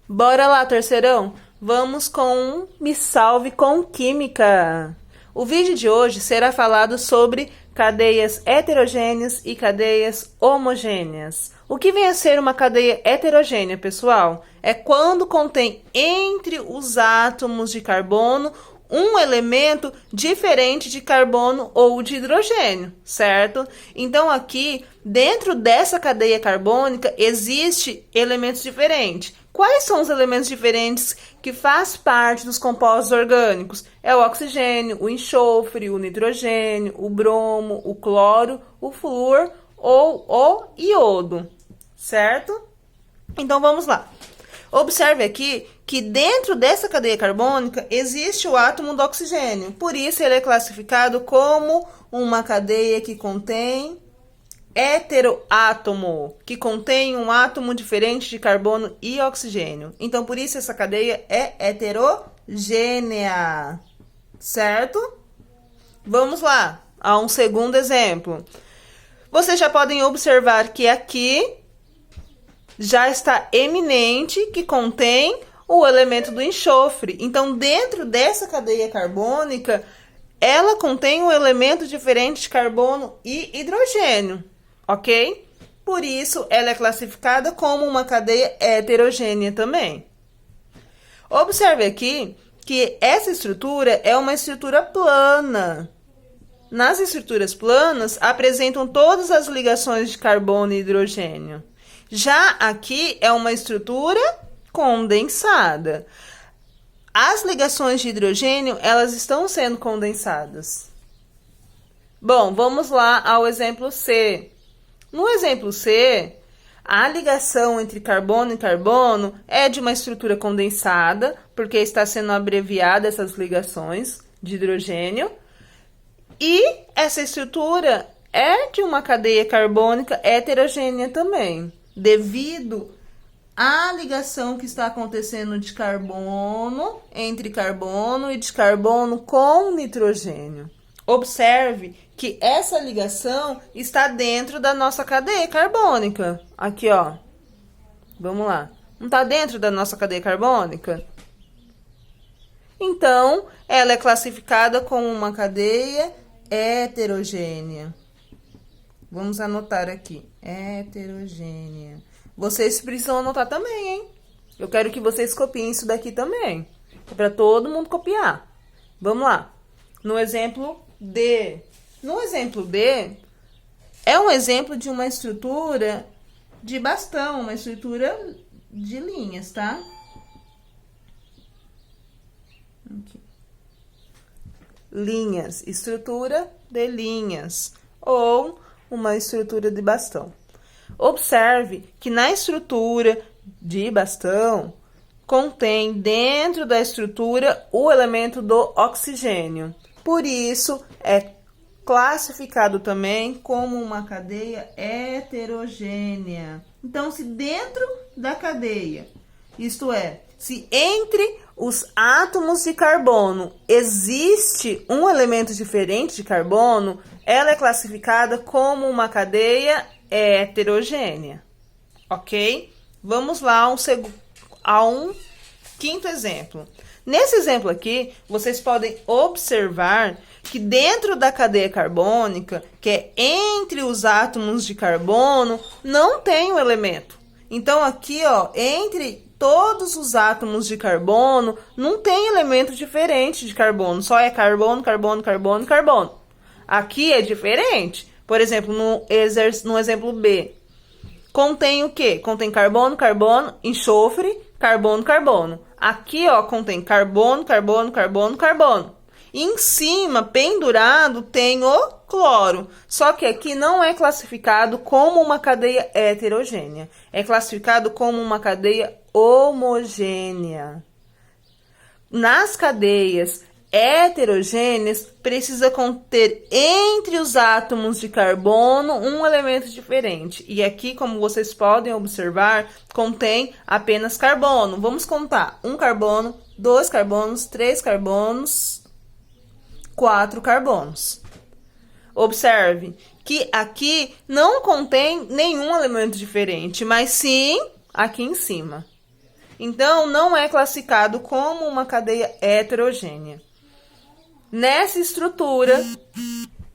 Bora lá, terceirão? Vamos com um Me Salve com Química. O vídeo de hoje será falado sobre cadeias heterogêneas e cadeias homogêneas. O que vem a ser uma cadeia heterogênea, pessoal? É quando contém entre os átomos de carbono um elemento diferente de carbono ou de hidrogênio, certo? Então aqui, dentro dessa cadeia carbônica, existe elementos diferentes. Quais são os elementos diferentes que fazem parte dos compostos orgânicos? É o oxigênio, o enxofre, o nitrogênio, o bromo, o cloro, o flúor ou o iodo, certo? Então vamos lá. Observe aqui que dentro dessa cadeia carbônica existe o átomo do oxigênio. Por isso ele é classificado como uma cadeia que contém heteroátomo, que contém um átomo diferente de carbono e oxigênio. Então, por isso essa cadeia é heterogênea, certo? Vamos lá, a um segundo exemplo. Vocês já podem observar que aqui já está eminente que contém o elemento do enxofre. Então, dentro dessa cadeia carbônica, ela contém um elemento diferente de carbono e hidrogênio, ok? Por isso, ela é classificada como uma cadeia heterogênea também. Observe aqui que essa estrutura é uma estrutura plana. Nas estruturas planas, apresentam todas as ligações de carbono e hidrogênio. Já aqui é uma estrutura condensada. As ligações de hidrogênio, elas estão sendo condensadas. Bom, vamos lá ao exemplo C. No exemplo C, a ligação entre carbono e carbono é de uma estrutura condensada, porque está sendo abreviada essas ligações de hidrogênio. E essa estrutura é de uma cadeia carbônica heterogênea também, devido à ligação que está acontecendo de carbono, entre carbono e de carbono com nitrogênio. Observe que essa ligação está dentro da nossa cadeia carbônica. Aqui, ó. Vamos lá. Não está dentro da nossa cadeia carbônica? Então, ela é classificada como uma cadeia heterogênea. Vamos anotar aqui. Heterogênea. Vocês precisam anotar também, hein? Eu quero que vocês copiem isso daqui também. É para todo mundo copiar. Vamos lá. No exemplo D. No exemplo D, é um exemplo de uma estrutura de bastão, uma estrutura de linhas, tá? Aqui. Linhas, estrutura de linhas, ou uma estrutura de bastão. Observe que na estrutura de bastão contém dentro da estrutura o elemento do oxigênio. Por isso é classificado também como uma cadeia heterogênea. Então, se dentro da cadeia, isto é, se entre os átomos de carbono existe um elemento diferente de carbono, ela é classificada como uma cadeia heterogênea, ok? Vamos lá a um quinto exemplo. Nesse exemplo aqui, vocês podem observar que dentro da cadeia carbônica, que é entre os átomos de carbono, não tem o elemento. Então aqui, ó, entre todos os átomos de carbono, não tem elemento diferente de carbono, só é carbono, carbono, carbono, carbono. Aqui é diferente. Por exemplo, no exemplo B, contém o quê? Contém carbono, carbono, enxofre, carbono, carbono. Aqui, ó, contém carbono, carbono, carbono, carbono. E em cima, pendurado, tem o cloro. Só que aqui não é classificado como uma cadeia heterogênea. É classificado como uma cadeia homogênea. Nas cadeias heterogêneas, precisa conter entre os átomos de carbono um elemento diferente. E aqui, como vocês podem observar, contém apenas carbono. Vamos contar: 1 carbono, 2 carbonos, 3 carbonos, 4 carbonos. Observe que aqui não contém nenhum elemento diferente, mas sim aqui em cima. Então, não é classificado como uma cadeia heterogênea. Nessa estrutura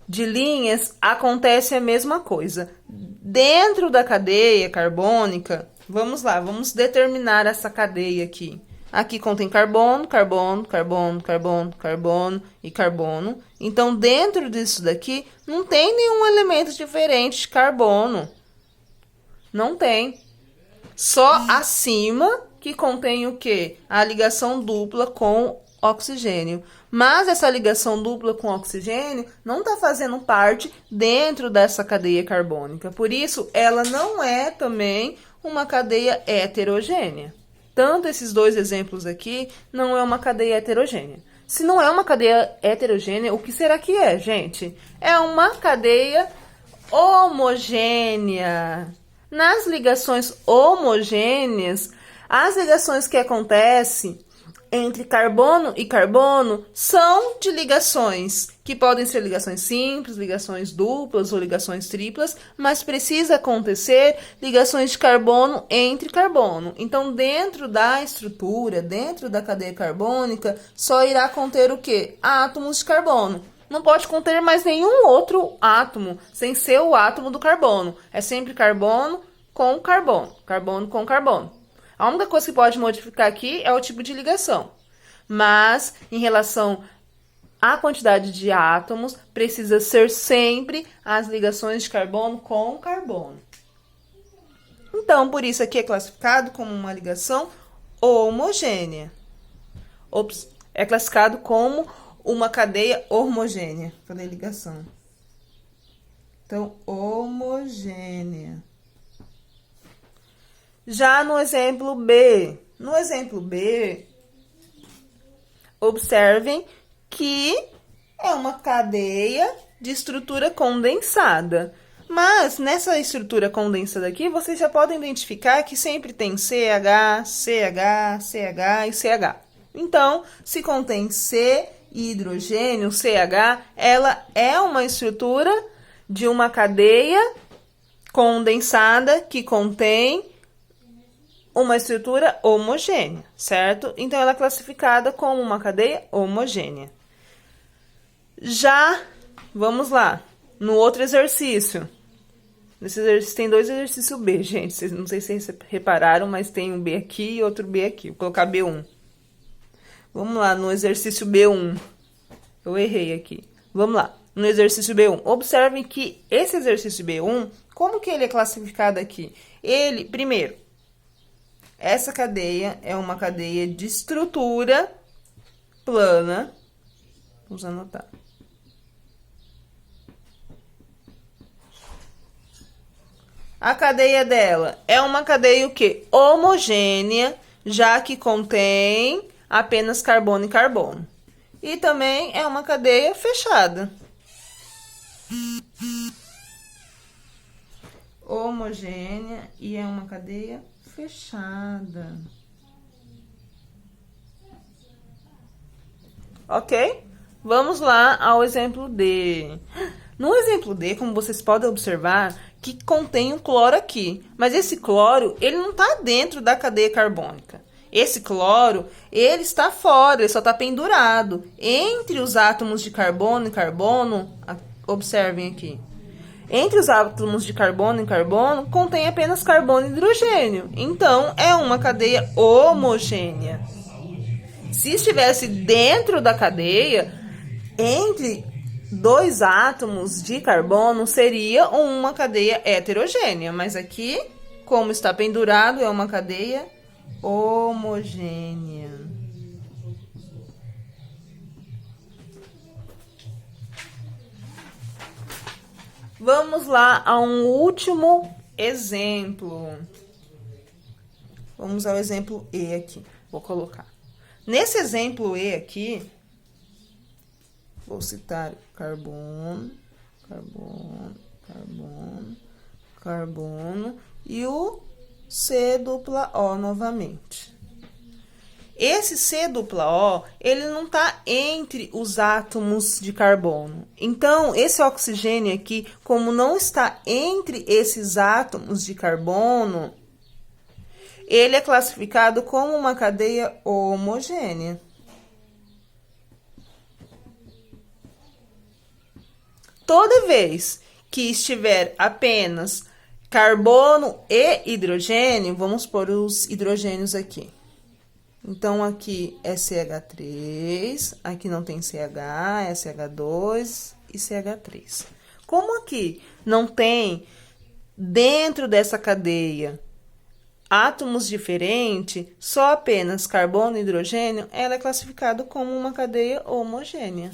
de linhas, acontece a mesma coisa. Dentro da cadeia carbônica, vamos lá, vamos determinar essa cadeia aqui. Aqui contém carbono, carbono, carbono, carbono, carbono e carbono. Então, dentro disso daqui, não tem nenhum elemento diferente de carbono. Não tem. Só acima que contém o quê? A ligação dupla com oxigênio. Mas essa ligação dupla com oxigênio não está fazendo parte dentro dessa cadeia carbônica. Por isso, ela não é também uma cadeia heterogênea. Tanto esses dois exemplos aqui não é uma cadeia heterogênea. Se não é uma cadeia heterogênea, o que será que é, gente? É uma cadeia homogênea. Nas ligações homogêneas, as ligações que acontecem entre carbono e carbono são de ligações que podem ser ligações simples, ligações duplas ou ligações triplas, mas precisa acontecer ligações de carbono entre carbono. Então, dentro da estrutura, dentro da cadeia carbônica, só irá conter o quê? Átomos de carbono. Não pode conter mais nenhum outro átomo, sem ser o átomo do carbono. É sempre carbono com carbono, carbono com carbono. A única coisa que pode modificar aqui é o tipo de ligação. Mas, em relação à quantidade de átomos, precisa ser sempre as ligações de carbono com carbono. Então, por isso aqui é classificado como uma ligação homogênea. Ops, é classificado como uma cadeia homogênea. Falei ligação. Então, homogênea. Já no exemplo B. No exemplo B, observem que é uma cadeia de estrutura condensada. Mas, nessa estrutura condensada aqui, vocês já podem identificar que sempre tem CH, CH, CH e CH. Então, se contém C e hidrogênio, CH, ela é uma estrutura de uma cadeia condensada que contém uma estrutura homogênea, certo? Então, ela é classificada como uma cadeia homogênea. Já, vamos lá, no outro exercício. Nesse exercício tem dois exercícios B, gente. Vocês, não sei se vocês repararam, mas tem um B aqui e outro B aqui. Vou colocar B1. Vamos lá, no exercício B1. Eu errei aqui. Vamos lá, no exercício B1. Observem que esse exercício B1, como que ele é classificado aqui? Ele, primeiro, essa cadeia é uma cadeia de estrutura plana. Vamos anotar. A cadeia dela é uma cadeia o quê? Homogênea, já que contém apenas carbono e carbono. E também é uma cadeia fechada. Homogênea e é uma cadeia fechada. Ok? Vamos lá ao exemplo D. No exemplo D, como vocês podem observar, que contém um cloro aqui. Mas esse cloro, ele não está dentro da cadeia carbônica. Esse cloro, ele está fora, ele só está pendurado. Entre os átomos de carbono e carbono, observem aqui. Entre os átomos de carbono e carbono, contém apenas carbono e hidrogênio. Então, é uma cadeia homogênea. Se estivesse dentro da cadeia, entre dois átomos de carbono, seria uma cadeia heterogênea. Mas aqui, como está pendurado, é uma cadeia homogênea. Vamos lá a um último exemplo. Vamos ao exemplo E aqui. Vou colocar. Nesse exemplo E aqui, vou citar carbono, carbono, carbono, carbono e o C-O novamente. Esse C-O, ele não está entre os átomos de carbono. Então, esse oxigênio aqui, como não está entre esses átomos de carbono, ele é classificado como uma cadeia homogênea. Toda vez que estiver apenas carbono e hidrogênio, vamos pôr os hidrogênios aqui. Então, aqui é CH3, aqui não tem CH, é CH2 e CH3. Como aqui não tem, dentro dessa cadeia, átomos diferentes, só apenas carbono e hidrogênio, ela é classificada como uma cadeia homogênea.